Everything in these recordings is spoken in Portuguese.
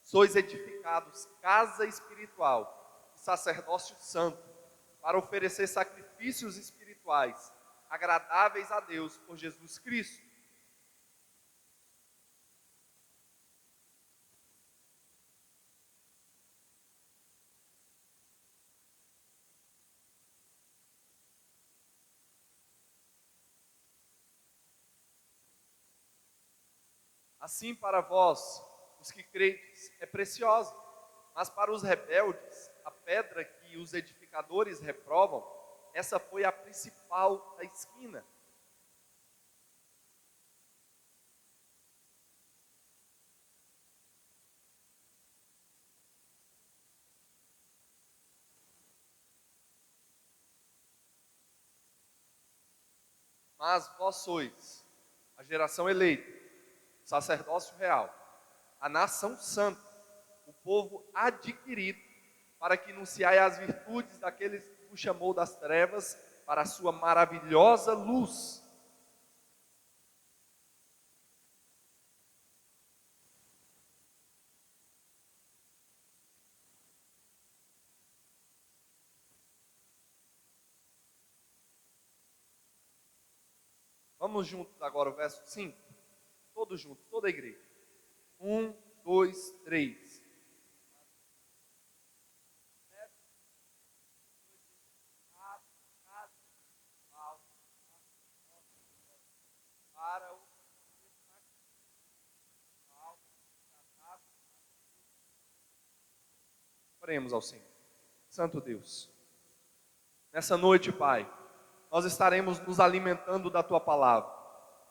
sois edificados casa espiritual, sacerdócio santo, para oferecer sacrifícios espirituais, agradáveis a Deus por Jesus Cristo. Assim para vós, os que credes, é preciosa, mas para os rebeldes, a pedra que os edificadores reprovam, essa foi a principal da esquina. Mas vós sois a geração eleita, o sacerdócio real, a nação santa, o povo adquirido, para que anunciai as virtudes daqueles que vos chamou das trevas para a sua maravilhosa luz. Vamos juntos agora o verso 5? Todos juntos, toda a igreja. 1, 2, 3. Oremos ao Senhor. Santo Deus, nessa noite, Pai, nós estaremos nos alimentando da Tua palavra.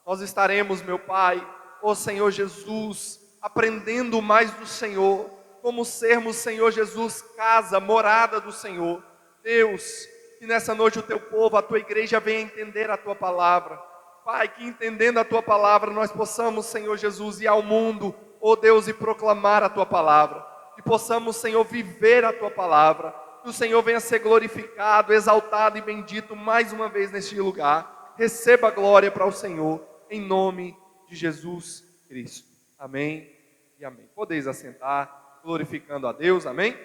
Nós estaremos, meu Pai, ó Senhor Jesus, aprendendo mais do Senhor, como sermos, Senhor Jesus, casa, morada do Senhor. Deus, que nessa noite o Teu povo, a Tua igreja venha entender a Tua palavra. Pai, que entendendo a Tua palavra, nós possamos, Senhor Jesus, ir ao mundo, ó Deus, e proclamar a Tua palavra. Que possamos, Senhor, viver a Tua palavra. Que o Senhor venha ser glorificado, exaltado e bendito mais uma vez neste lugar. Receba a glória para o Senhor, em nome de Jesus Cristo. Amém e amém. Podeis assentar, glorificando a Deus, amém?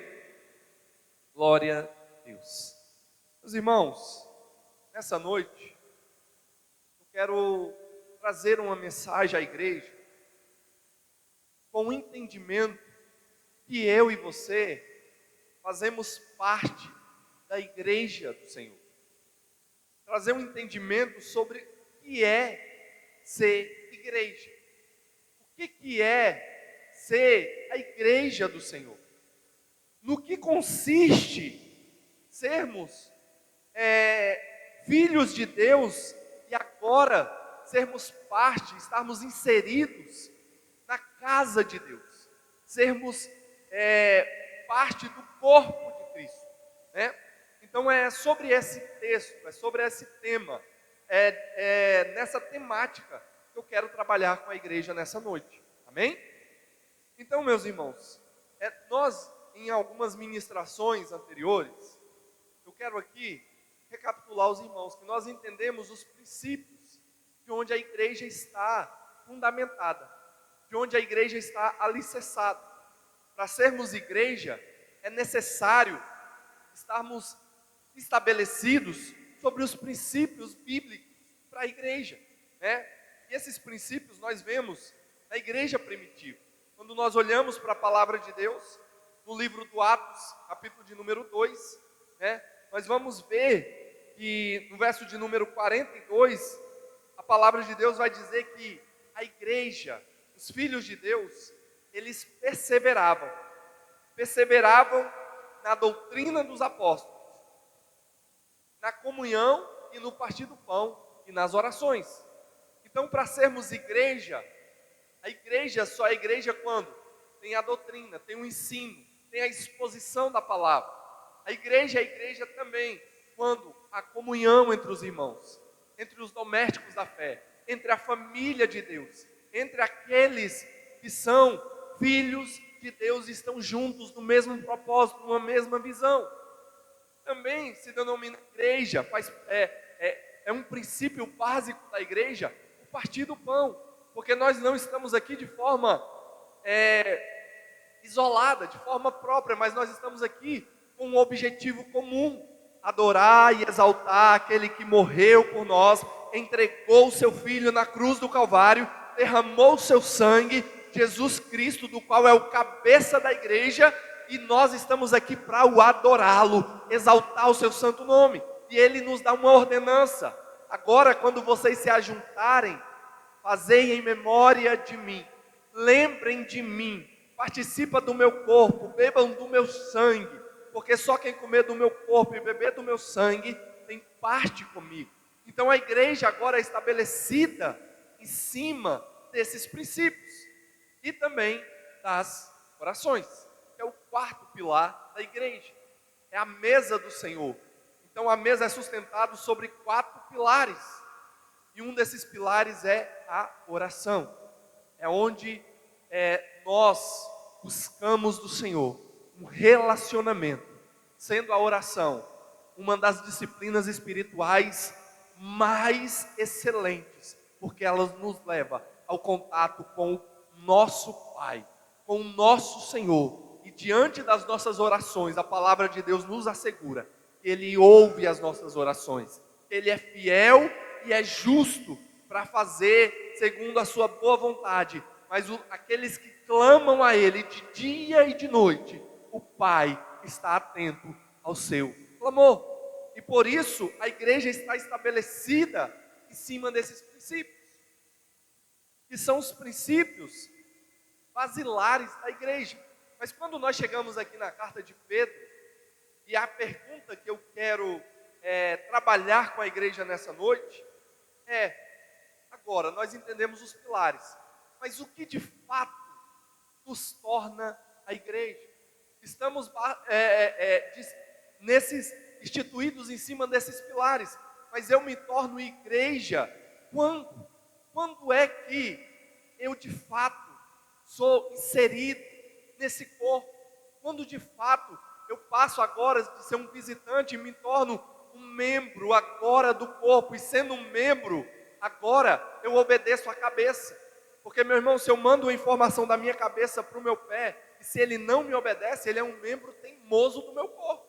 Glória a Deus. Meus irmãos, nessa noite, eu quero trazer uma mensagem à igreja, com o entendimento que eu e você fazemos parte da igreja do Senhor. Trazer um entendimento sobre o que é ser igreja. O que é ser a igreja do Senhor? No que consiste sermos filhos de Deus e agora sermos parte, estarmos inseridos na casa de Deus. Sermos parte do corpo de Cristo, né? Então é sobre esse texto, é sobre esse tema, nessa temática que eu quero trabalhar com a igreja nessa noite, amém? Então, meus irmãos, nós em algumas ministrações anteriores, eu quero aqui recapitular os irmãos, que nós entendemos os princípios de onde a igreja está fundamentada, de onde a igreja está alicerçada. Para sermos igreja, é necessário estarmos estabelecidos sobre os princípios bíblicos para a igreja, né? E esses princípios nós vemos na igreja primitiva. Quando nós olhamos para a palavra de Deus, no livro do Atos, capítulo de número 2, né? Nós vamos ver que no verso de número 42, a palavra de Deus vai dizer que a igreja, os filhos de Deus, eles perseveravam na doutrina dos apóstolos, na comunhão e no partir do pão e nas orações. Então, para sermos igreja, a igreja só é igreja quando tem a doutrina, tem o ensino, tem a exposição da palavra. A igreja é igreja também quando há comunhão entre os irmãos, entre os domésticos da fé, entre a família de Deus, entre aqueles que são filhos de Deus e estão juntos no mesmo propósito, numa mesma visão. Também se denomina igreja, é um princípio básico da igreja, o partir do pão, porque nós não estamos aqui de forma isolada, de forma própria, mas nós estamos aqui com um objetivo comum: adorar e exaltar aquele que morreu por nós, entregou o seu Filho na cruz do Calvário, derramou o seu sangue, Jesus Cristo, do qual é o cabeça da igreja, e nós estamos aqui para o adorá-lo, exaltar o seu santo nome. E ele nos dá uma ordenança: agora, quando vocês se ajuntarem, fazei em memória de mim, lembrem de mim, participa do meu corpo, bebam do meu sangue, porque só quem comer do meu corpo e beber do meu sangue tem parte comigo. Então a igreja agora é estabelecida em cima desses princípios e também das orações, que é o quarto pilar da igreja, é a mesa do Senhor. Então a mesa é sustentada sobre 4 pilares, e um desses pilares é a oração. É onde nós buscamos do Senhor um relacionamento, sendo a oração uma das disciplinas espirituais mais excelentes, porque ela nos leva ao contato com o nosso Pai, com o nosso Senhor. E diante das nossas orações, a palavra de Deus nos assegura que Ele ouve as nossas orações, que Ele é fiel e é justo para fazer segundo a sua boa vontade. Mas aqueles que clamam a Ele de dia e de noite, o Pai está atento ao seu clamor. E por isso a igreja está estabelecida em cima desses princípios, que são os princípios basilares da igreja. Mas quando nós chegamos aqui na carta de Pedro, e a pergunta que eu quero trabalhar com a igreja nessa noite é: agora nós entendemos os pilares, mas o que de fato nos torna a igreja? Estamos instituídos em cima desses pilares, mas eu me torno igreja quando? Quando é que eu de fato sou inserido nesse corpo? Quando de fato eu passo agora de ser um visitante e me torno um membro agora do corpo, e sendo um membro, agora eu obedeço a cabeça. Porque, meu irmão, se eu mando a informação da minha cabeça para o meu pé, e se ele não me obedece, ele é um membro teimoso do meu corpo.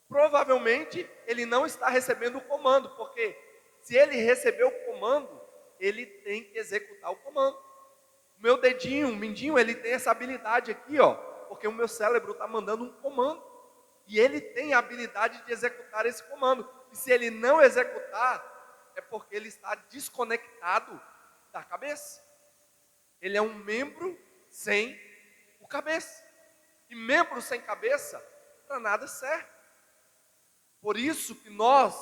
Provavelmente ele não está recebendo o comando, porque se ele recebeu o comando, ele tem que executar o comando. O meu dedinho, o mindinho, ele tem essa habilidade aqui, ó, porque o meu cérebro está mandando um comando, e ele tem a habilidade de executar esse comando. E se ele não executar, é porque ele está desconectado da cabeça. Ele é um membro sem o cabeça. E membro sem cabeça, para nada serve. Por isso que nós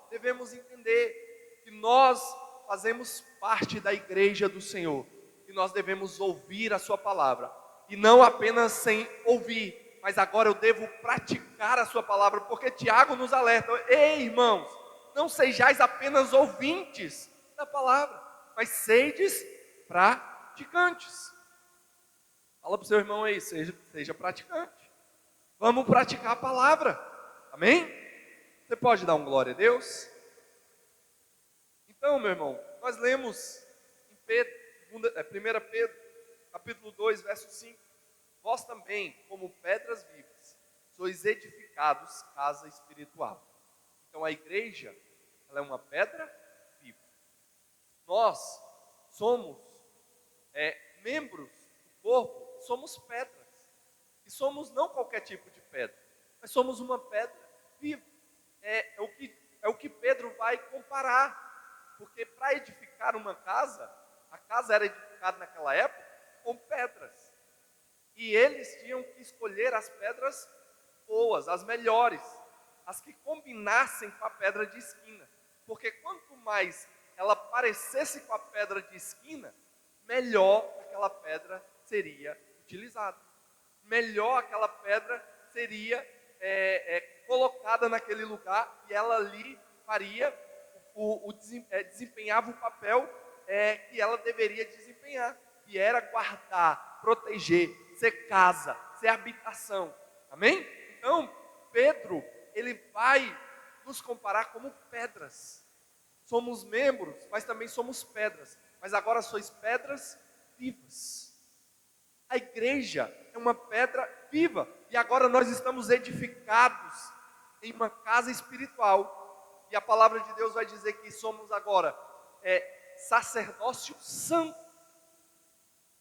devemos entender que nós fazemos parte da igreja do Senhor, e nós devemos ouvir a sua palavra, e não apenas sem ouvir, mas agora eu devo praticar a sua palavra, porque Tiago nos alerta: ei, irmãos, não sejais apenas ouvintes da palavra, mas sedes praticantes. Fala para o seu irmão aí: seja praticante. Vamos praticar a palavra, amém? Você pode dar um glória a Deus? Então, meu irmão, nós lemos em 1 Pedro, capítulo 2, verso 5. Vós também, como pedras vivas, sois edificados casa espiritual. Então a igreja, ela é uma pedra viva. Nós somos membros do corpo, somos pedras. E somos não qualquer tipo de pedra, mas somos uma pedra viva. É o que Pedro vai comparar, porque para edificar uma casa, a casa era edificada naquela época com pedras, e eles tinham que escolher as pedras boas, as melhores, as que combinassem com a pedra de esquina, porque quanto mais ela parecesse com a pedra de esquina, melhor aquela pedra seria utilizada, melhor aquela pedra seria colocada naquele lugar, e ela ali faria desempenhava o papel que ela deveria desempenhar, que era guardar, proteger, ser casa, ser habitação, amém? Então Pedro, ele vai nos comparar como pedras. Somos membros, mas também somos pedras, mas agora sois pedras vivas. A igreja é é uma pedra viva. E agora nós estamos edificados em uma casa espiritual. E a palavra de Deus vai dizer que somos agora sacerdócio santo.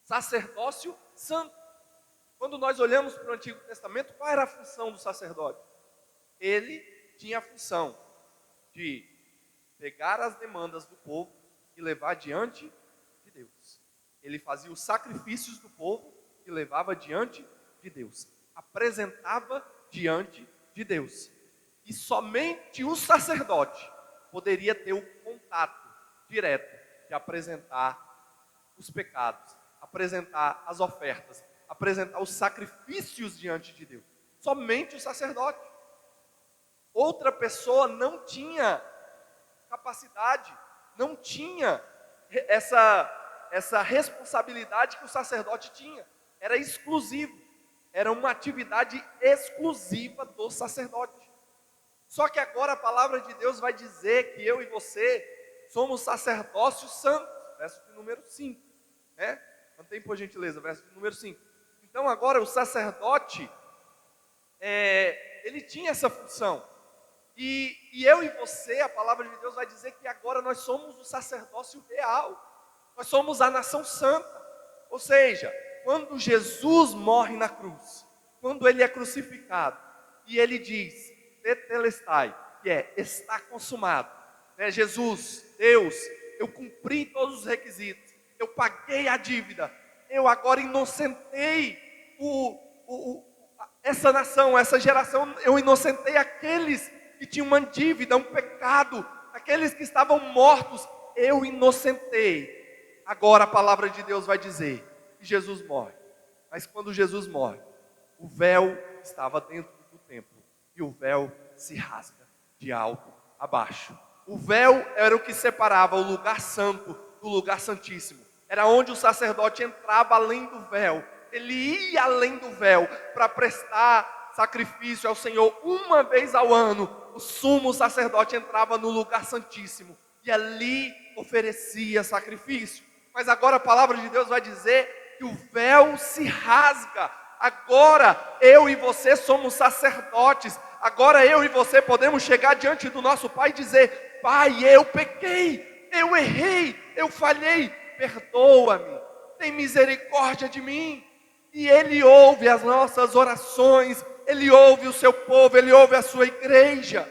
Sacerdócio santo. Quando nós olhamos para o Antigo Testamento, qual era a função do sacerdote? Ele tinha a função de pegar as demandas do povo e levar diante de Deus. Ele fazia os sacrifícios do povo e levava diante de Deus. Apresentava diante de Deus. E somente o sacerdote poderia ter o contato direto de apresentar os pecados, apresentar as ofertas, apresentar os sacrifícios diante de Deus. Somente o sacerdote. Outra pessoa não tinha capacidade, não tinha essa responsabilidade que o sacerdote tinha. Era exclusivo, era uma atividade exclusiva do sacerdote. Só que agora a palavra de Deus vai dizer que eu e você somos sacerdócio santo, verso de número 5, né? Mantém por gentileza, verso de número 5. Então agora o sacerdote, ele tinha essa função. E eu e você, a palavra de Deus vai dizer que agora nós somos o sacerdócio real. Nós somos a nação santa. Ou seja, quando Jesus morre na cruz, quando ele é crucificado, e ele diz, tetelestai, que está consumado. Jesus, Deus, eu cumpri todos os requisitos, eu paguei a dívida, eu agora inocentei essa nação, essa geração, eu inocentei aqueles que tinham uma dívida, um pecado, aqueles que estavam mortos, eu inocentei. Agora a palavra de Deus vai dizer que Jesus morre. Mas quando Jesus morre, o véu estava dentro do templo e o véu se rasga de alto a baixo. O véu era o que separava o lugar santo do lugar santíssimo. Era onde o sacerdote entrava além do véu. Ele ia além do véu para prestar sacrifício ao Senhor uma vez ao ano. O sumo sacerdote entrava no lugar santíssimo e ali oferecia sacrifício. Mas agora a palavra de Deus vai dizer que o véu se rasga. Agora eu e você somos sacerdotes. Agora eu e você podemos chegar diante do nosso Pai e dizer: Pai, eu pequei, eu errei, eu falhei, perdoa-me, tem misericórdia de mim. E Ele ouve as nossas orações, Ele ouve o seu povo, Ele ouve a sua igreja.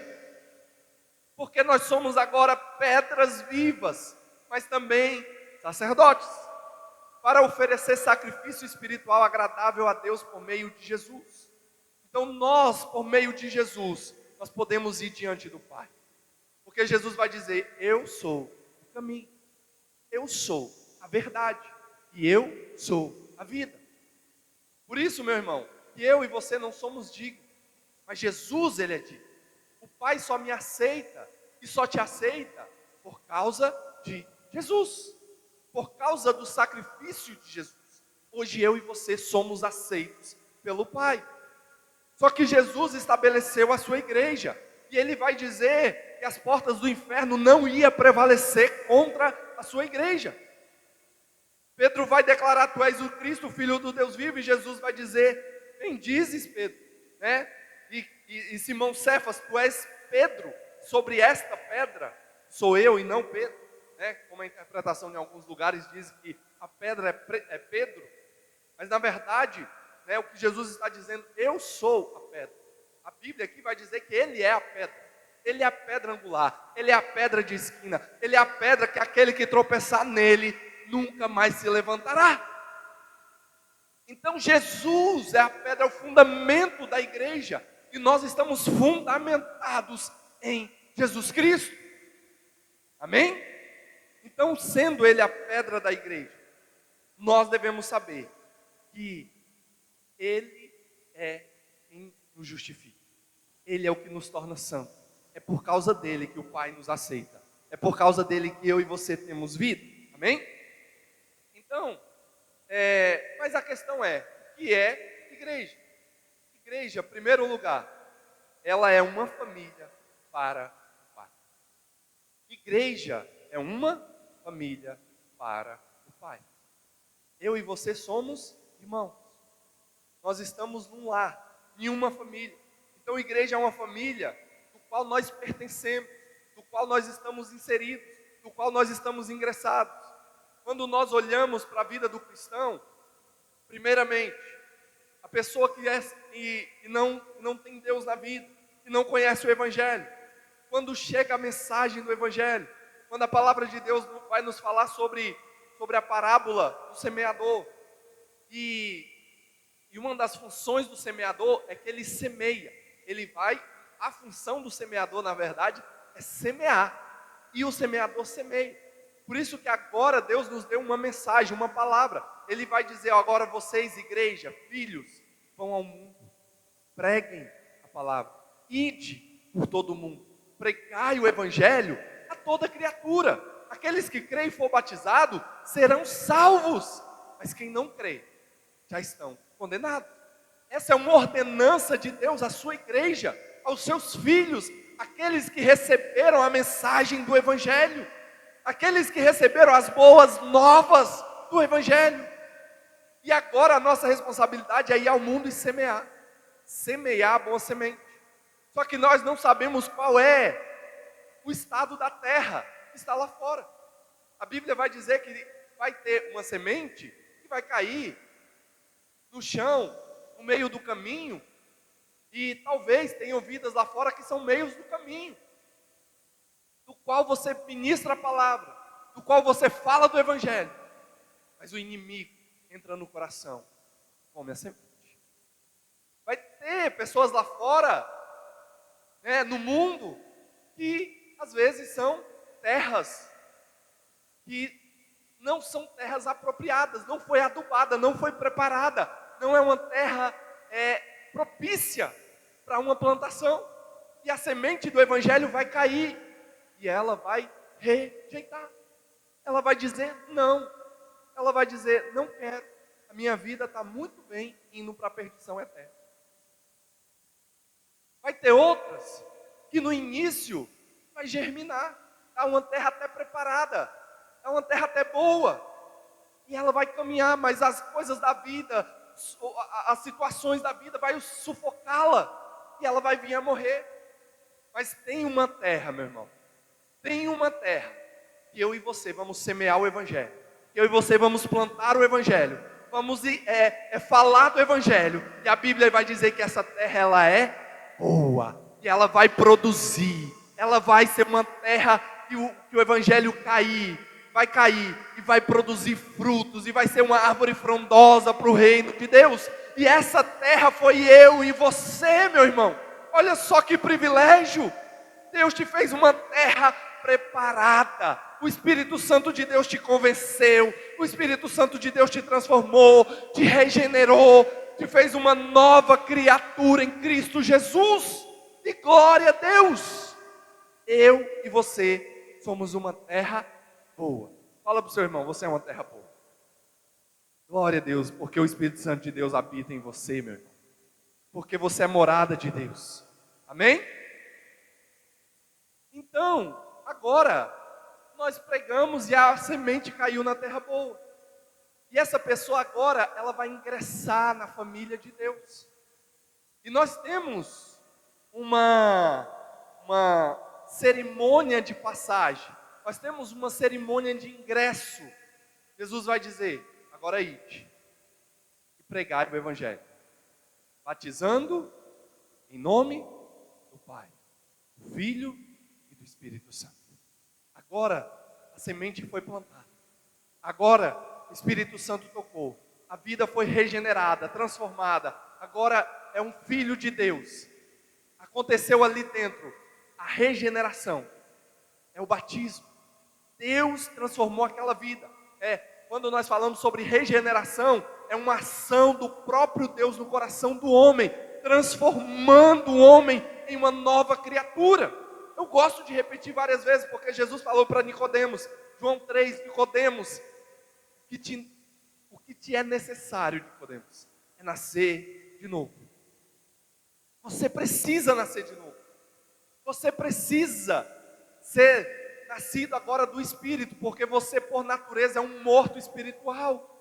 Porque nós somos agora pedras vivas, mas também sacerdotes, para oferecer sacrifício espiritual agradável a Deus por meio de Jesus. Então nós, por meio de Jesus, nós podemos ir diante do Pai. Porque Jesus vai dizer: eu sou o caminho, eu sou a verdade e eu sou a vida. Por isso, meu irmão, que eu e você não somos dignos, mas Jesus, Ele é digno. O Pai só me aceita e só te aceita por causa de Jesus, por causa do sacrifício de Jesus. Hoje eu e você somos aceitos pelo Pai. Só que Jesus estabeleceu a sua igreja, e Ele vai dizer que as portas do inferno não iam prevalecer contra a sua igreja. Pedro vai declarar: tu és o Cristo, o Filho do Deus vivo, e Jesus vai dizer: bem dizes, Pedro, né? E Simão Cefas, tu és Pedro, sobre esta pedra sou eu e não Pedro, né? Como a interpretação em alguns lugares diz que a pedra é Pedro, mas na verdade, né, o que Jesus está dizendo: eu sou a pedra. A Bíblia aqui vai dizer que Ele é a pedra. Ele é a pedra angular, Ele é a pedra de esquina, Ele é a pedra que aquele que tropeçar nele nunca mais se levantará. Então Jesus é a pedra, é o fundamento da igreja, e nós estamos fundamentados em Jesus Cristo. Amém? Então, sendo Ele a pedra da igreja, nós devemos saber que Ele é quem nos justifica. Ele é o que nos torna santos. É por causa dele que o Pai nos aceita. É por causa dele que eu e você temos vida. Amém? Então, mas a questão é, o que é igreja? Igreja, em primeiro lugar, ela é uma família para o Pai. Igreja é uma família para o Pai. Eu e você somos irmãos. nós estamos num lar, em uma família. Então a igreja é uma família do qual nós pertencemos, do qual nós estamos inseridos, do qual nós estamos ingressados. Quando nós olhamos para a vida do cristão, primeiramente, a pessoa que não tem Deus na vida, que não conhece o Evangelho, quando chega a mensagem do Evangelho, quando a palavra de Deus vai nos falar sobre a parábola do semeador, e uma das funções do semeador é que ele semeia, a função do semeador, na verdade, é semear, e o semeador semeia. Por isso que agora Deus nos deu uma mensagem, uma palavra. Ele vai dizer: agora vocês, igreja, filhos, vão ao mundo, preguem a palavra, ide por todo o mundo, pregai o Evangelho a toda criatura. Aqueles que creem e for batizado serão salvos, mas quem não crê já estão condenados. Essa é uma ordenança de Deus à sua igreja, aos seus filhos, aqueles que receberam a mensagem do Evangelho, aqueles que receberam as boas novas do Evangelho. E agora a nossa responsabilidade é ir ao mundo e semear a boa semente. Só que nós não sabemos qual é o estado da terra que está lá fora. A Bíblia vai dizer que vai ter uma semente que vai cair no chão, no meio do caminho, e talvez tenham vidas lá fora que são meios do caminho, do qual você ministra a palavra, do qual você fala do Evangelho, mas o inimigo entra no coração, come a semente. Vai ter pessoas lá fora, no mundo, que às vezes são terras que não são terras apropriadas, não foi adubada, não foi preparada, não é uma terra propícia para uma plantação, e a semente do Evangelho vai cair, e ela vai rejeitar, ela vai dizer não, ela vai dizer: não quero, a minha vida está muito bem indo para a perdição eterna. Vai ter outras que no início vai germinar, está uma terra até preparada, é uma terra até boa, e ela vai caminhar, mas as coisas da vida, as situações da vida vai sufocá-la, e ela vai vir a morrer. Mas tem uma terra, meu irmão, tem uma terra, que eu e você vamos semear o Evangelho, eu e você vamos plantar o Evangelho, vamos falar do Evangelho, e a Bíblia vai dizer que essa terra, ela é boa, e ela vai produzir, ela vai ser uma terra que o Evangelho vai cair, e vai produzir frutos, e vai ser uma árvore frondosa para o reino de Deus. E essa terra foi eu e você, meu irmão. Olha só que privilégio. Deus te fez uma terra preparada. O Espírito Santo de Deus te convenceu, o Espírito Santo de Deus te transformou, te regenerou, te fez uma nova criatura em Cristo Jesus. E glória a Deus. Eu e você somos uma terra boa. Fala para o seu irmão: você é uma terra boa. Glória a Deus, porque o Espírito Santo de Deus habita em você, meu irmão. Porque você é morada de Deus. Amém? Então, agora, nós pregamos e a semente caiu na terra boa. E essa pessoa agora, ela vai ingressar na família de Deus. E nós temos uma cerimônia de passagem. Nós temos uma cerimônia de ingresso. Jesus vai dizer: agora ide e pregai o Evangelho, batizando em nome do Pai, do Filho e do Espírito Santo. Agora a semente foi plantada, agora o Espírito Santo tocou, a vida foi regenerada, transformada, agora é um filho de Deus. Aconteceu ali dentro a regeneração, é o batismo. Deus transformou aquela vida. Quando nós falamos sobre regeneração, é uma ação do próprio Deus no coração do homem, transformando o homem em uma nova criatura. Eu gosto de repetir várias vezes, porque Jesus falou para Nicodemos, João 3, Nicodemos, o que te é necessário, Nicodemos, é nascer de novo. Você precisa nascer de novo. Você precisa ser nascido agora do Espírito, porque você por natureza é um morto espiritual.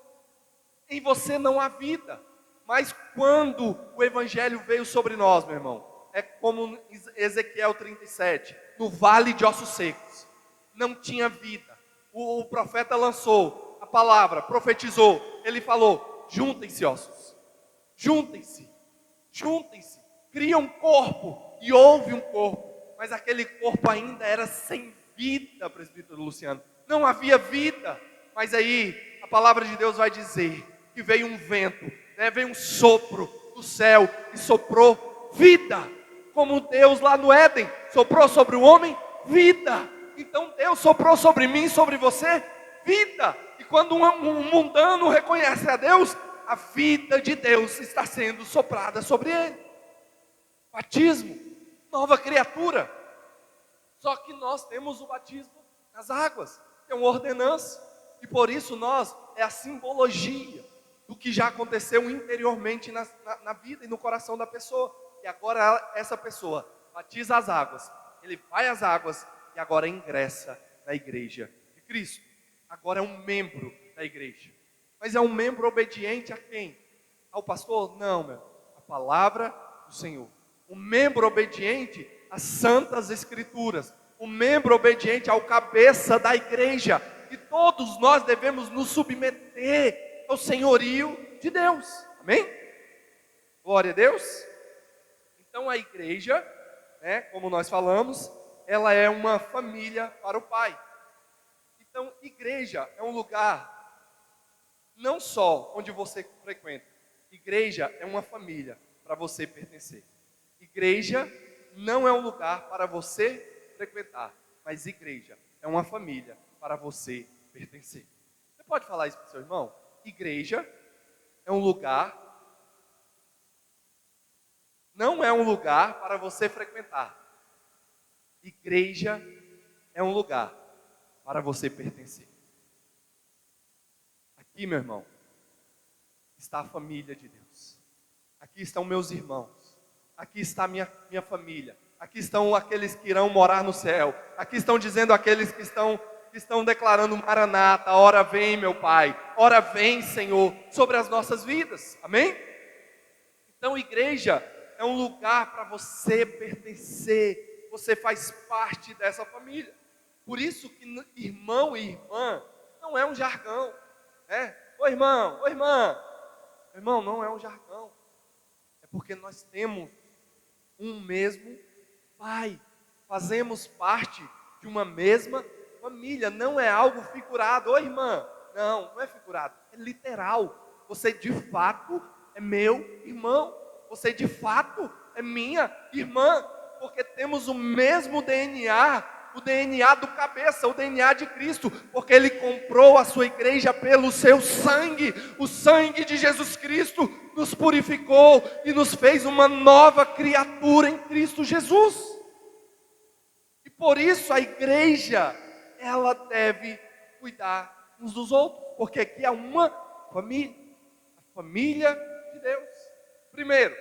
Em você não há vida. Mas quando o evangelho veio sobre nós, meu irmão, é como Ezequiel 37, no vale de ossos secos, não tinha vida. O profeta lançou a palavra, profetizou, ele falou: juntem-se ossos, juntem-se, juntem-se, cria um corpo, e houve um corpo, mas aquele corpo ainda era sem vida, presbítero Luciano, não havia vida. Mas aí a palavra de Deus vai dizer que veio um vento, veio um sopro do céu e soprou vida, como Deus lá no Éden soprou sobre o homem vida. Então Deus soprou sobre mim, sobre você, vida. E quando um mundano reconhece a Deus, a vida de Deus está sendo soprada sobre ele. Batismo, nova criatura. Só que nós temos o batismo nas águas, que é uma ordenança, e por isso é a simbologia do que já aconteceu interiormente na vida e no coração da pessoa. E agora essa pessoa batiza as águas, ele vai às águas e agora ingressa na igreja de Cristo. Agora é um membro da igreja. Mas é um membro obediente a quem? Ao pastor? Não, meu. A palavra do Senhor. Um membro obediente às santas escrituras. Um membro obediente ao cabeça da igreja. E todos nós devemos nos submeter ao senhorio de Deus. Amém? Glória a Deus. Então a igreja, como nós falamos, ela é uma família para o Pai. Então, igreja é um lugar não só onde você frequenta. Igreja é uma família para você pertencer. Igreja não é um lugar para você frequentar, mas igreja é uma família para você pertencer. Você pode falar isso para o seu irmão? Igreja é um lugar, não é um lugar para você frequentar. Igreja é um lugar para você pertencer. Aqui, meu irmão, está a família de Deus. Aqui estão meus irmãos. Aqui está a minha família. Aqui estão aqueles que irão morar no céu. Aqui estão dizendo aqueles que estão declarando Maranata, ora vem meu Pai, ora vem Senhor, sobre as nossas vidas. Amém? Então, igreja é um lugar para você pertencer. Você faz parte dessa família. Por isso que irmão e irmã não é um jargão. Ô irmão, ô irmã. Irmão, não é um jargão. É porque nós temos um mesmo Pai. Fazemos parte de uma mesma família. Não é algo figurado. Ô irmã, não é figurado. É literal. Você de fato é meu irmão. Você de fato é minha irmã. Porque temos o mesmo DNA, o DNA do cabeça, o DNA de Cristo, porque Ele comprou a sua igreja pelo seu sangue. O sangue de Jesus Cristo nos purificou e nos fez uma nova criatura em Cristo Jesus. E por isso a igreja, ela deve cuidar uns dos outros, porque aqui é uma família, a família de Deus. Primeiro,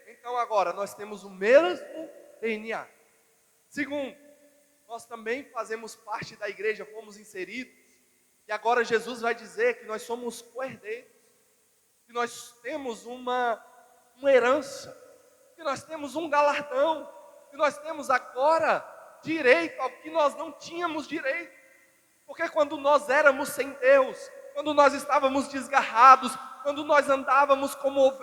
então agora nós temos o mesmo DNA. Segundo, nós também fazemos parte da igreja, fomos inseridos. E agora Jesus vai dizer que nós somos co-herdeiros, que nós temos uma herança, que nós temos um galardão, que nós temos agora direito ao que nós não tínhamos direito. Porque quando nós éramos sem Deus, quando nós estávamos desgarrados, quando nós andávamos como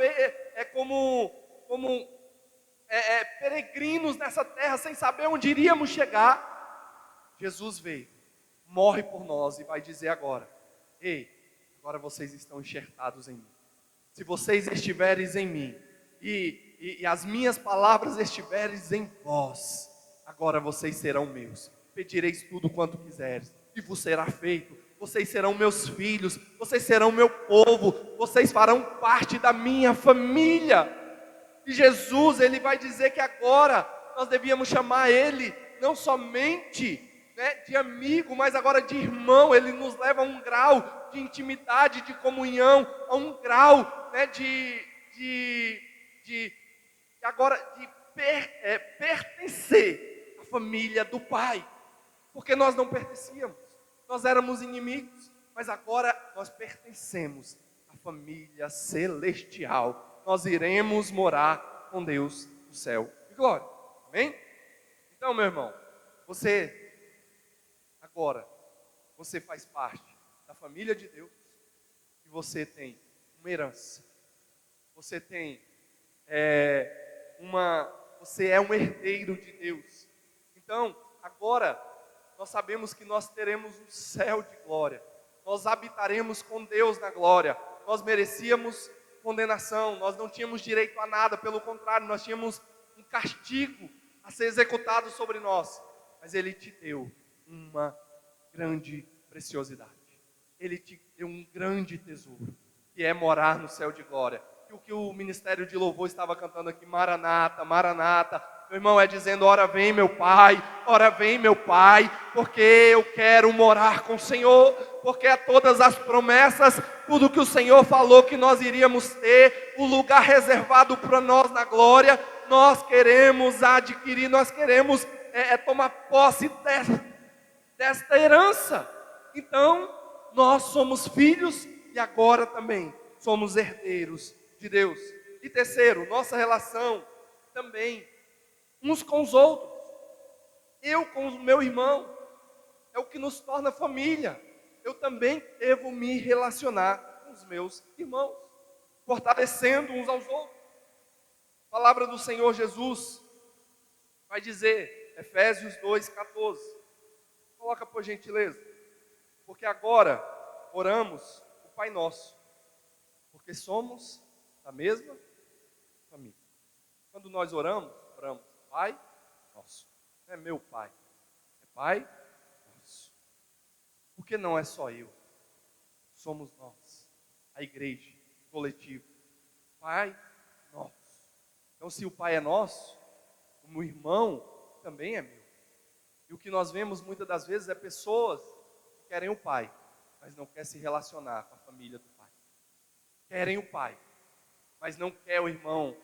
peregrinos nessa terra, sem saber onde iríamos chegar, Jesus veio, morre por nós e vai dizer agora: ei, agora vocês estão enxertados em mim. Se vocês estiveres em mim e as minhas palavras estiverem em vós, agora vocês serão meus. Pedireis tudo quanto quiseres e vos será feito. Vocês serão meus filhos, vocês serão meu povo, vocês farão parte da minha família. E Jesus, Ele vai dizer que agora nós devíamos chamar Ele não somente de amigo, mas agora de irmão. Ele nos leva a um grau de intimidade, de comunhão, a um grau de pertencer à família do Pai. Porque nós não pertencíamos, nós éramos inimigos, mas agora nós pertencemos à família celestial. Nós iremos morar com Deus no céu de glória. Amém? Então, meu irmão, agora, você faz parte da família de Deus e você tem uma herança. Você tem você é um herdeiro de Deus. Então, agora, nós sabemos que nós teremos um céu de glória. Nós habitaremos com Deus na glória. Nós merecíamos condenação, nós não tínhamos direito a nada, pelo contrário, nós tínhamos um castigo a ser executado sobre nós. Mas Ele te deu uma grande preciosidade. Ele te deu um grande tesouro, que é morar no céu de glória. E o que o Ministério de Louvor estava cantando aqui, Maranata, Maranata, meu irmão, é dizendo, ora vem meu Pai, porque eu quero morar com o Senhor, porque é todas as promessas, tudo que o Senhor falou que nós iríamos ter, o lugar reservado para nós na glória, nós queremos adquirir, nós queremos tomar posse desta herança. Então, nós somos filhos e agora também somos herdeiros de Deus. E terceiro, nossa relação também uns com os outros. Eu com o meu irmão, é o que nos torna família. Eu também devo me relacionar com os meus irmãos, fortalecendo uns aos outros. A palavra do Senhor Jesus vai dizer, Efésios 2,14. Coloca por gentileza. Porque agora oramos o Pai Nosso, porque somos da mesma família. Quando nós oramos Pai Nosso. Não é meu Pai, é Pai Nosso. Porque não é só eu, somos nós, a igreja coletiva. Pai Nosso. Então, se o Pai é nosso, o meu irmão também é meu. E o que nós vemos muitas das vezes é pessoas que querem o Pai, mas não querem se relacionar com a família do Pai. Querem o Pai, mas não quer o irmão,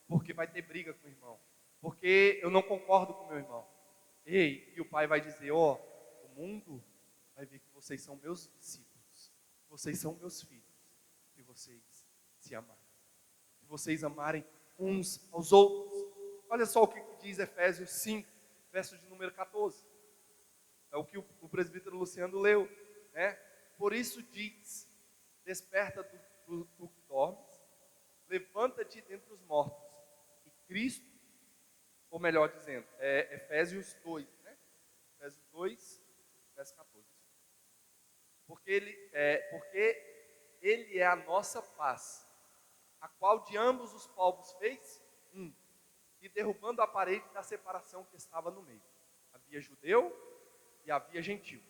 porque vai ter briga com o irmão. Porque eu não concordo com o meu irmão. E o Pai vai dizer, o mundo vai ver que vocês são meus discípulos, vocês são meus filhos, se vocês se amarem, se vocês amarem uns aos outros. Olha só o que diz Efésios 5, verso de número 14. É o que o presbítero Luciano leu, né? Por isso diz, desperta do que dormes, levanta-te dentre os mortos, e Cristo, ou melhor dizendo, Efésios 2, né? Efésios 2, verso 14. Porque ele é a nossa paz, a qual de ambos os povos fez um, e derrubando a parede da separação que estava no meio. Havia judeu e havia gentil.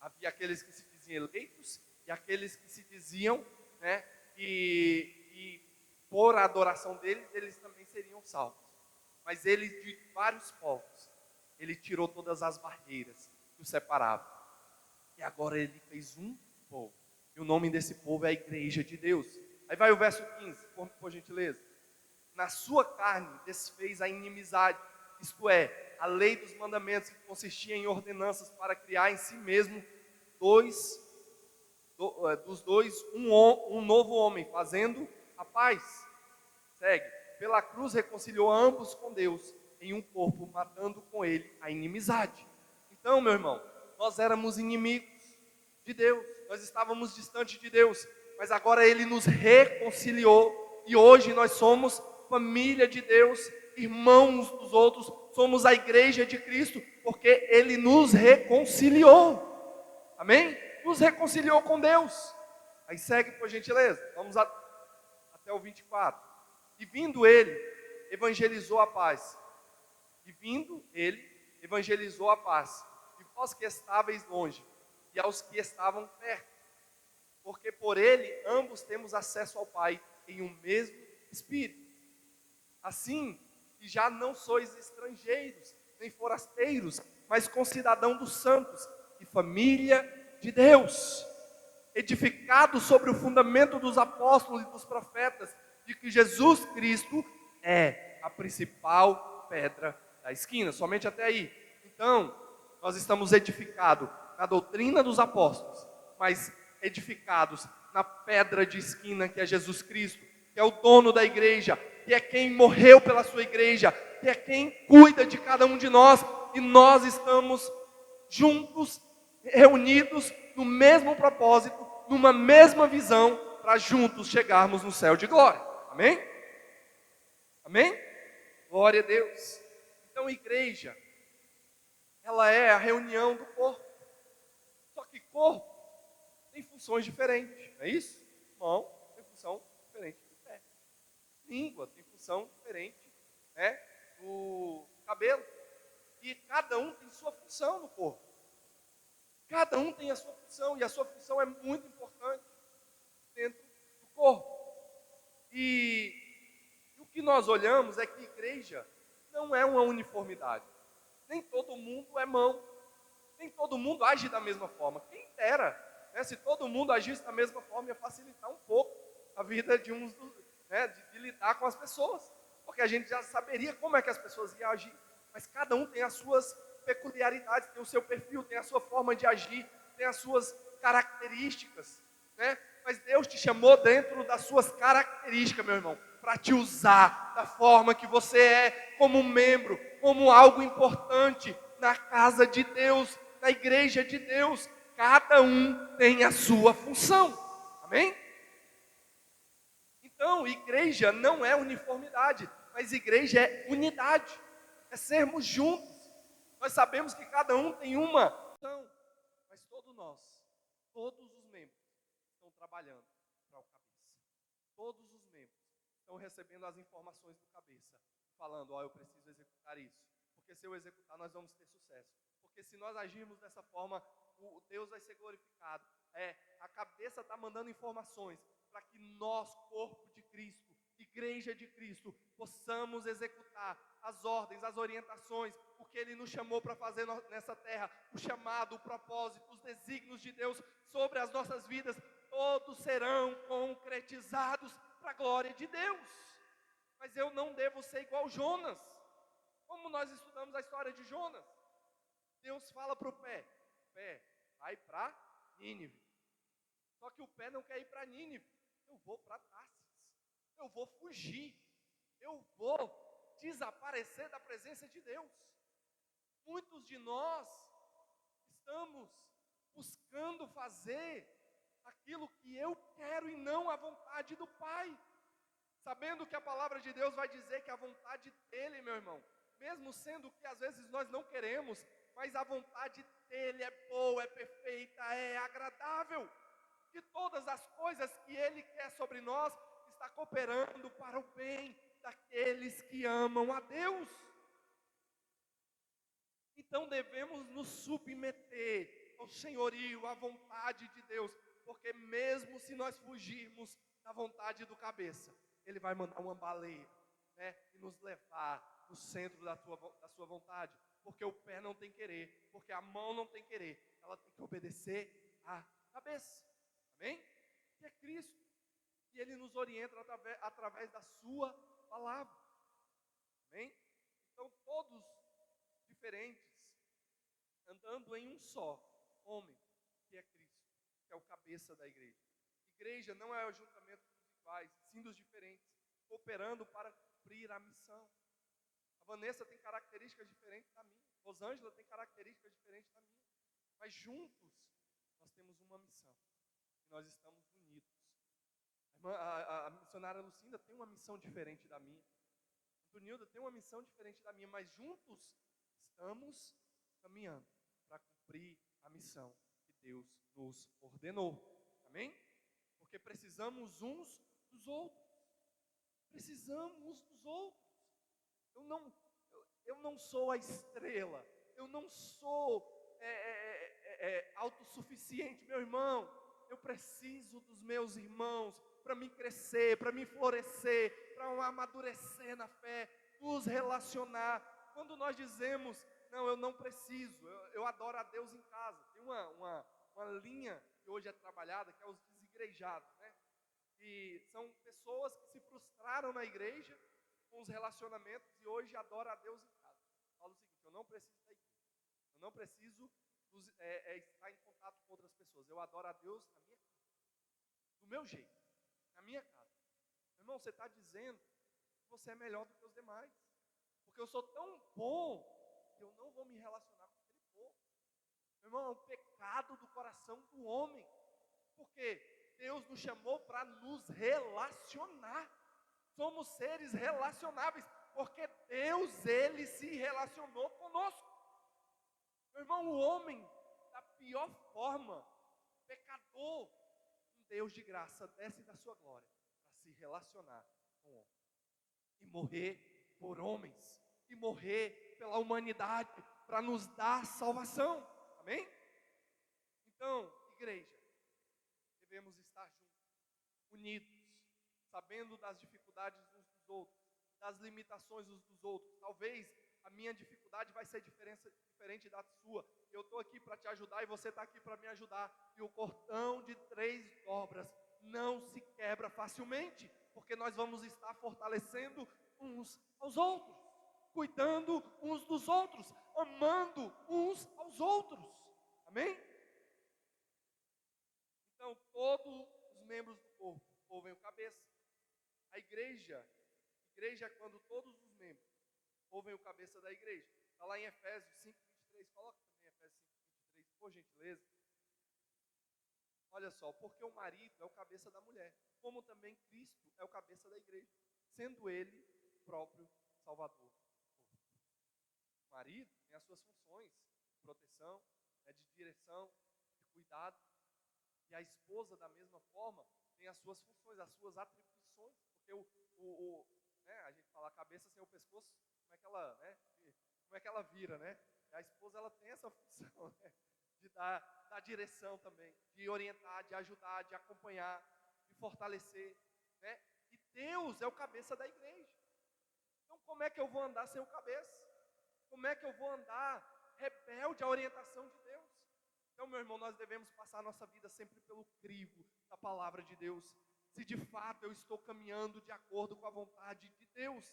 Havia aqueles que se diziam eleitos e aqueles que se diziam, né, que por a adoração deles, eles também seriam salvos. Mas ele, de vários povos, ele tirou todas as barreiras que os separavam. E agora ele fez um povo. E o nome desse povo é a Igreja de Deus. Aí vai o verso 15, por gentileza. Na sua carne desfez a inimizade, isto é, a lei dos mandamentos, que consistia em ordenanças para criar em si mesmo dos dois um novo homem, fazendo a paz. Segue. Pela cruz reconciliou ambos com Deus em um corpo, matando com ele a inimizade. Então, meu irmão, nós éramos inimigos de Deus, nós estávamos distantes de Deus, mas agora Ele nos reconciliou e hoje nós somos família de Deus, irmãos dos outros, somos a igreja de Cristo, porque Ele nos reconciliou. Amém? Nos reconciliou com Deus. Aí segue por gentileza, vamos até o 24. E vindo ele, evangelizou a paz. E vós que estáveis longe, e aos que estavam perto. Porque por ele, ambos temos acesso ao Pai, em um mesmo Espírito. Assim, que já não sois estrangeiros, nem forasteiros, mas concidadão dos santos, e família de Deus. Edificados sobre o fundamento dos apóstolos e dos profetas, de que Jesus Cristo é a principal pedra da esquina, somente até aí. Então, nós estamos edificados na doutrina dos apóstolos, mas edificados na pedra de esquina que é Jesus Cristo, que é o dono da igreja, que é quem morreu pela sua igreja, que é quem cuida de cada um de nós, e nós estamos juntos, reunidos no mesmo propósito, numa mesma visão, para juntos chegarmos no céu de glória. Amém? Amém? Glória a Deus. Então, igreja, ela é a reunião do corpo. Só que corpo tem funções diferentes, não é isso? Mão tem função diferente do pé. Língua tem função diferente, né, do cabelo. E cada um tem sua função no corpo. Cada um tem a sua função, e a sua função é muito importante dentro do corpo. E o que nós olhamos é que igreja não é uma uniformidade. Nem todo mundo é mão. Nem todo mundo age da mesma forma. Quem dera, né, se todo mundo agisse da mesma forma, ia facilitar um pouco a vida de uns, né, de lidar com as pessoas. Porque a gente já saberia como é que as pessoas iam agir. Mas cada um tem as suas peculiaridades, tem o seu perfil, tem a sua forma de agir, tem as suas características, né? Mas Deus te chamou dentro das suas características, meu irmão, para te usar da forma que você é, como um membro, como algo importante na casa de Deus, na igreja de Deus. Cada um tem a sua função. Amém? Então, igreja não é uniformidade, mas igreja é unidade, é sermos juntos. Nós sabemos que cada um tem uma função, mas todos os membros, estão trabalhando para o cabeça. Todos os membros estão recebendo as informações do cabeça, falando, eu preciso executar isso, porque se eu executar nós vamos ter sucesso. Porque se nós agirmos dessa forma, o Deus vai ser glorificado. A cabeça está mandando informações para que nós, corpo de Cristo, igreja de Cristo, possamos executar as ordens, as orientações, o que Ele nos chamou para fazer nessa terra, o chamado, o propósito, os desígnios de Deus sobre as nossas vidas, todos serão concretizados para a glória de Deus. Mas eu não devo ser igual Jonas. Como nós estudamos a história de Jonas, Deus fala para o pé, vai para Nínive. Só que o pé não quer ir para Nínive. Eu vou para Tarsis, eu vou fugir, eu vou desaparecer da presença de Deus. Muitos de nós estamos buscando fazer aquilo que eu quero e não a vontade do Pai, sabendo que a palavra de Deus vai dizer que a vontade dEle, meu irmão, mesmo sendo que às vezes nós não queremos, mas a vontade dEle é boa, é perfeita, é agradável, que todas as coisas que Ele quer sobre nós está cooperando para o bem daqueles que amam a Deus. Então devemos nos submeter ao senhorio, à vontade de Deus, porque mesmo se nós fugirmos da vontade do cabeça, Ele vai mandar uma baleia, né, e nos levar no centro da sua vontade, porque o pé não tem querer, porque a mão não tem querer, ela tem que obedecer à cabeça. Amém? Que é Cristo. E Ele nos orienta através da sua palavra. Amém? Então todos diferentes, andando em um só homem, que é Cristo, que é o cabeça da igreja. Igreja não é o ajuntamento dos iguais, sim dos diferentes, cooperando para cumprir a missão. A Vanessa tem características diferentes da minha, Rosângela tem características diferentes da minha, mas juntos nós temos uma missão, e nós estamos unidos. A missionária Lucinda tem uma missão diferente da minha, a Tunilda tem uma missão diferente da minha, mas juntos estamos caminhando para cumprir a missão que Deus nos ordenou. Amém? Porque precisamos uns dos outros. Precisamos uns dos outros. Eu não sou a estrela. Eu não sou autossuficiente, meu irmão. Eu preciso dos meus irmãos para me crescer, para me florescer, para amadurecer na fé, nos relacionar. Quando nós dizemos, não, eu não preciso, eu adoro a Deus em casa. Tem uma linha que hoje é trabalhada, que é os desigrejados, né? E são pessoas que se frustraram na igreja com os relacionamentos e hoje adoram a Deus em casa. Fala o seguinte, eu não preciso da igreja, eu não preciso estar em contato com outras pessoas, eu adoro a Deus na minha casa. Do meu jeito, na minha casa. Meu irmão, você está dizendo que você é melhor do que os demais. Porque eu sou tão bom que eu não vou me relacionar com aquele povo. Meu irmão, é um pecado do coração do homem. Porque Deus nos chamou para nos relacionar. Somos seres relacionáveis. Porque Deus, Ele se relacionou conosco. Meu irmão, o homem, da pior forma, pecador, um Deus de graça, desce da sua glória para se relacionar com o homem. E morrer por homens. E morrer pela humanidade para nos dar salvação. Amém? Então, igreja, devemos estar juntos, unidos, sabendo das dificuldades uns dos outros, das limitações uns dos outros. Talvez a minha dificuldade vai ser diferente da sua. Eu estou aqui para te ajudar e você está aqui para me ajudar. E o cordão de 3 dobras não se quebra facilmente, porque nós vamos estar fortalecendo uns aos outros, cuidando uns dos outros, amando uns aos outros. Amém? Então, todos os membros do corpo ouvem o cabeça. A igreja é quando todos os membros ouvem o cabeça da igreja. Está lá em Efésios 5:23. Coloca também Efésios 5:23, por gentileza. Olha só, porque o marido é o cabeça da mulher, como também Cristo é o cabeça da igreja, sendo ele próprio Salvador. O marido tem as suas funções de proteção, de direção, de cuidado. E a esposa, da mesma forma, tem as suas funções, as suas atribuições. Porque a gente fala a cabeça sem o pescoço, como é que ela vira, né? A esposa, ela tem essa função, né? De dar direção também, de orientar, de ajudar, de acompanhar, de fortalecer, né? E Deus é o cabeça da igreja. Então, como é que eu vou andar sem o cabeça? Como é que eu vou andar rebelde à orientação de Deus? Então, meu irmão, nós devemos passar a nossa vida sempre pelo crivo da palavra de Deus. Se de fato eu estou caminhando de acordo com a vontade de Deus,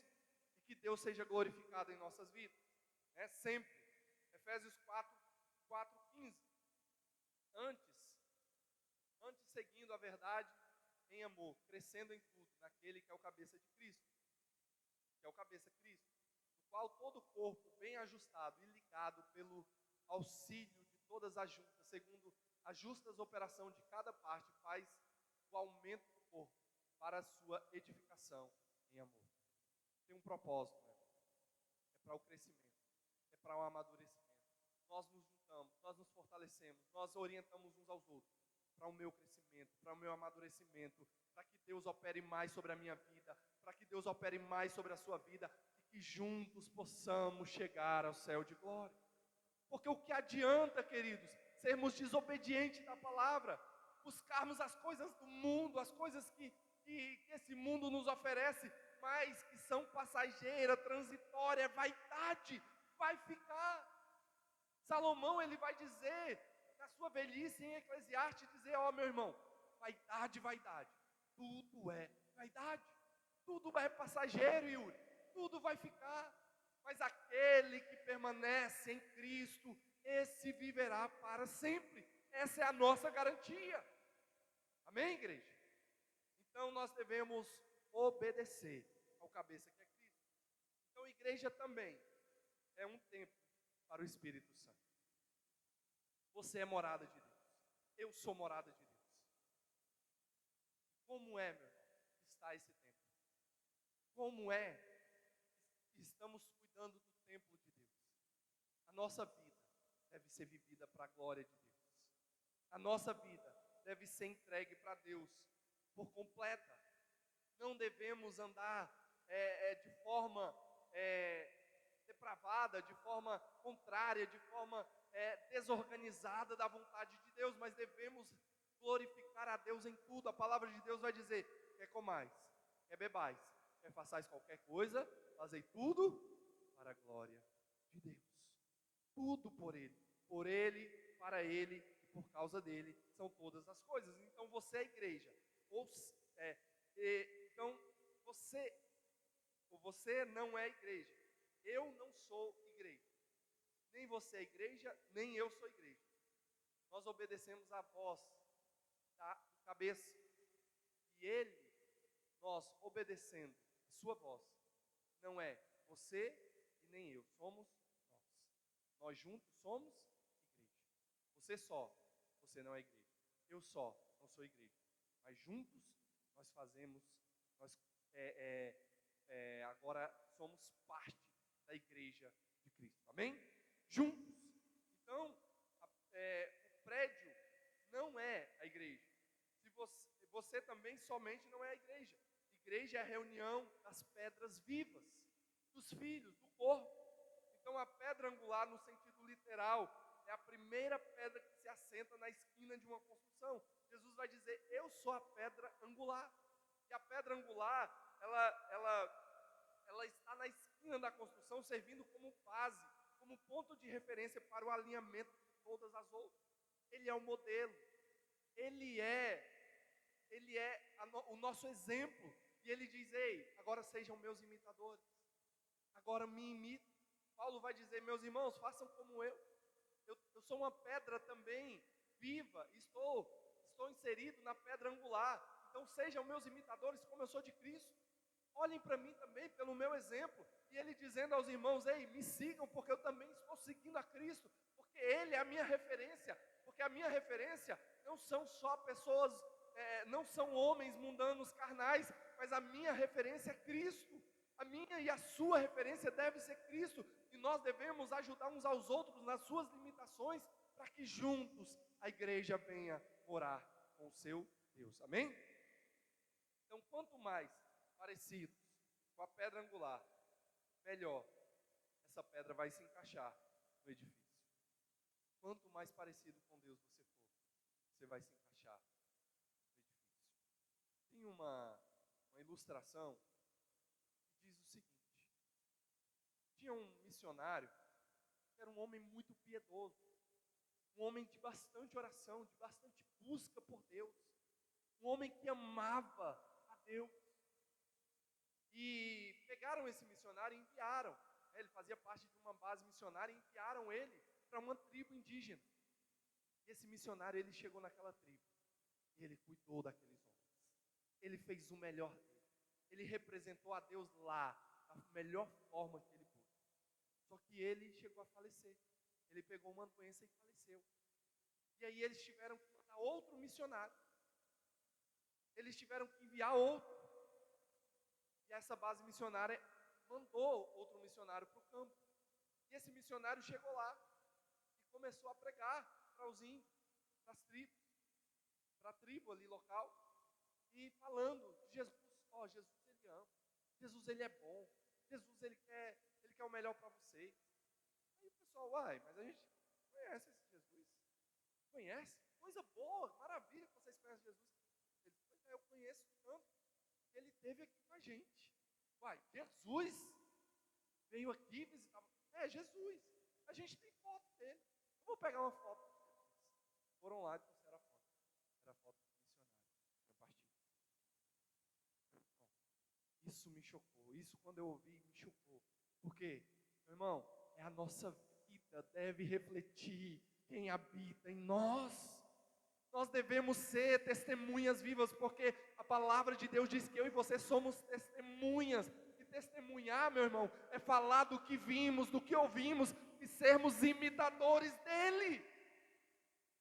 e que Deus seja glorificado em nossas vidas. Sempre. Efésios 4:15. Antes seguindo a verdade em amor, crescendo em tudo, naquele que é o cabeça de Cristo, que é o cabeça Cristo, no qual todo o corpo, bem ajustado e ligado pelo auxílio de todas as juntas, segundo a justa operação de cada parte, faz o aumento do corpo para a sua edificação em amor. Tem um propósito, né? É para o crescimento, é para o amadurecimento. Nós nos juntamos, nós nos fortalecemos, nós orientamos uns aos outros para o meu crescimento, para o meu amadurecimento, para que Deus opere mais sobre a minha vida, para que Deus opere mais sobre a sua vida e que juntos possamos chegar ao céu de glória. Porque o que adianta, queridos, sermos desobedientes da palavra, buscarmos as coisas do mundo, as coisas que esse mundo nos oferece, mas que são passageiras, transitórias, vaidade, vai ficar. Salomão, ele vai dizer, na sua velhice em Eclesiastes, dizer, meu irmão, vaidade, vaidade, tudo é vaidade, tudo é passageiro, Yuri, tudo vai ficar. Mas aquele que permanece em Cristo, esse viverá para sempre. Essa é a nossa garantia. Amém, igreja? Então nós devemos obedecer ao cabeça que é Cristo. Então a igreja também é um templo para o Espírito Santo. Você é morada de Deus. Eu sou morada de Deus. Como é, meu irmão, está esse templo? Como é estamos cuidando do templo de Deus? A nossa vida deve ser vivida para a glória de Deus. A nossa vida deve ser entregue para Deus por completa. Não devemos andar de forma depravada, de forma contrária, de forma desorganizada da vontade de Deus, mas devemos glorificar a Deus em tudo. A palavra de Deus vai dizer: quer comais, quer bebais, quer façais qualquer coisa, fazei tudo para a glória de Deus. Tudo por Ele, para Ele e por causa dEle são todas as coisas. Então você é igreja. Então você não é igreja. Eu não sou igreja. Nem você é igreja, nem eu sou igreja. Nós obedecemos a voz da cabeça. E Ele, nós obedecendo a sua voz, não é você e nem eu, somos nós. Nós juntos somos igreja. Você só, você não é igreja. Eu só, não sou igreja. Mas juntos nós fazemos, nós agora somos parte da igreja de Cristo. Amém? Juntos. Então, o prédio não é a igreja. Se você também somente não é a igreja. Igreja é a reunião das pedras vivas, dos filhos, do corpo. Então a pedra angular, no sentido literal, é a primeira pedra que se assenta na esquina de uma construção. Jesus vai dizer, eu sou a pedra angular. E a pedra angular, ela está na esquina da construção, servindo como base, como ponto de referência para o alinhamento de todas as outras. Ele é o modelo. Ele é o nosso exemplo. E ele diz, ei, agora sejam meus imitadores. Agora me imitem. Paulo vai dizer, meus irmãos, façam como eu. Eu sou uma pedra também viva. Estou inserido na pedra angular. Então sejam meus imitadores como eu sou de Cristo. Olhem para mim também pelo meu exemplo. E ele dizendo aos irmãos, ei, me sigam porque eu também estou seguindo a Cristo. Porque Ele é a minha referência. Porque a minha referência não são só pessoas, não são homens mundanos carnais, mas a minha referência é Cristo. A minha e a sua referência deve ser Cristo. E nós devemos ajudar uns aos outros nas suas limitações, para que juntos a igreja venha morar com o seu Deus. Amém? Então, quanto mais parecidos com a pedra angular, melhor essa pedra vai se encaixar no edifício. Quanto mais parecido com Deus você for, você vai se encaixar no edifício. Tem uma ilustração que diz o seguinte: tinha um missionário que era um homem muito piedoso, um homem de bastante oração, de bastante busca por Deus, um homem que amava a Deus. E pegaram esse missionário e enviaram, ele fazia parte de uma base missionária, e enviaram ele para uma tribo indígena. E esse missionário, ele chegou naquela tribo, e ele cuidou daqueles homens, ele fez o melhor dele, ele representou a Deus lá, da melhor forma que ele pôde. Só que ele chegou a falecer, ele pegou uma doença e faleceu. E aí eles tiveram que mandar outro missionário, eles tiveram que enviar outro. E essa base missionária mandou outro missionário para o campo. E esse missionário chegou lá e começou a pregar para os índios, para as tribos, para a tribo ali local, e falando de Jesus. Ó, Jesus ele ama, Jesus ele é bom, Jesus ele quer o melhor para vocês. Aí o pessoal, uai, mas a gente conhece esse Jesus? Conhece? Coisa boa, maravilha que vocês conhecem Jesus. Ele, pois é, eu conheço tanto. Ele esteve aqui com a gente. Uai, Jesus veio aqui visitar. É, Jesus. A gente tem foto dele. Eu vou pegar uma foto. Foram lá e trouxeram a foto. Era a foto do missionário. Compartilha. Isso me chocou. Isso quando eu ouvi me chocou. Por quê? Meu irmão, a nossa vida deve refletir quem habita em nós. Nós devemos ser testemunhas vivas, porque a palavra de Deus diz que eu e você somos testemunhas. E testemunhar, meu irmão, é falar do que vimos, do que ouvimos, e sermos imitadores dele.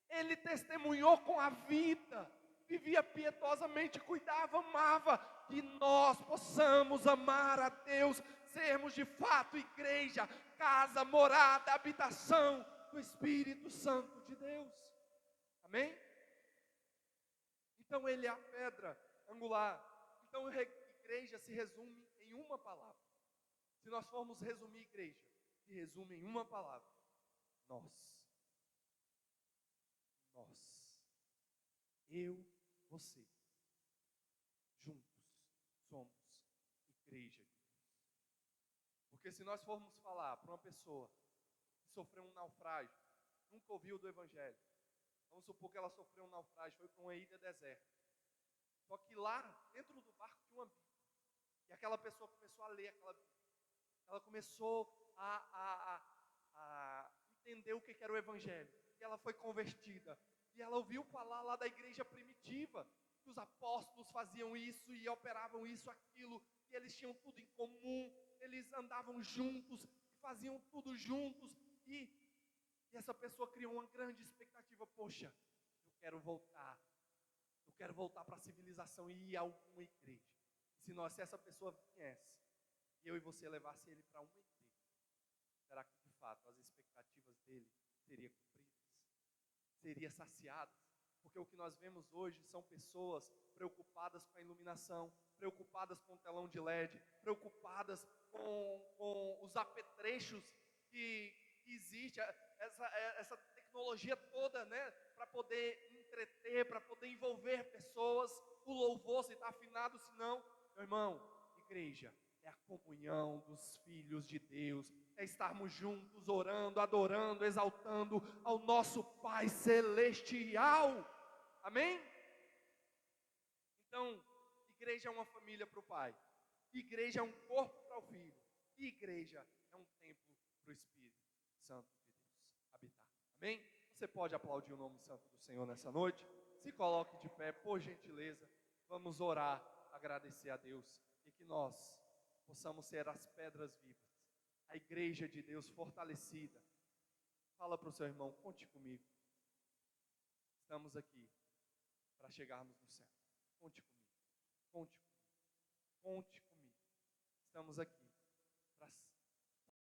Ele testemunhou com a vida, vivia piedosamente, cuidava, amava. Que nós possamos amar a Deus, sermos de fato igreja, casa, morada, habitação do Espírito Santo de Deus. Amém? Então ele é a pedra angular. Então igreja se resume em uma palavra. Se nós formos resumir igreja, se resume em uma palavra: nós. Nós. Eu, você. Juntos somos igreja de Deus. Porque se nós formos falar para uma pessoa que sofreu um naufrágio, nunca ouviu do Evangelho, vamos supor que ela sofreu um naufrágio, foi para uma ilha deserta. Só que lá, dentro do barco, tinha uma Bíblia. E aquela pessoa começou a ler aquela Bíblia. Ela começou a entender o que era o Evangelho. E ela foi convertida. E ela ouviu falar lá da igreja primitiva. que os apóstolos faziam isso e operavam isso, aquilo, e eles tinham tudo em comum, eles andavam juntos, faziam tudo juntos, e essa pessoa criou uma grande expectativa. Poxa, eu quero voltar para a civilização e ir a alguma igreja. Se essa pessoa viesse, e eu e você levasse ele para uma igreja, será que de fato as expectativas dele seriam cumpridas? Seriam saciadas? Porque o que nós vemos hoje são pessoas preocupadas com a iluminação, preocupadas com o telão de LED, preocupadas com os apetrechos que existe, essa tecnologia toda, né, para poder entreter, para poder envolver pessoas. O louvor, se está afinado, se não, meu irmão, igreja é a comunhão dos filhos de Deus, é estarmos juntos, orando, adorando, exaltando ao nosso Pai Celestial, amém? Então, igreja é uma família para o Pai, igreja é um corpo para o Filho, e igreja é um templo para o Espírito Santo de Deus habitar, amém? Você pode aplaudir o nome santo do Senhor nessa noite? Se coloque de pé, por gentileza, vamos orar, agradecer a Deus, e que nós possamos ser as pedras vivas, a igreja de Deus fortalecida. Fala para o seu irmão, conte comigo, estamos aqui para chegarmos no céu. Conte comigo, conte comigo, conte comigo. Estamos aqui para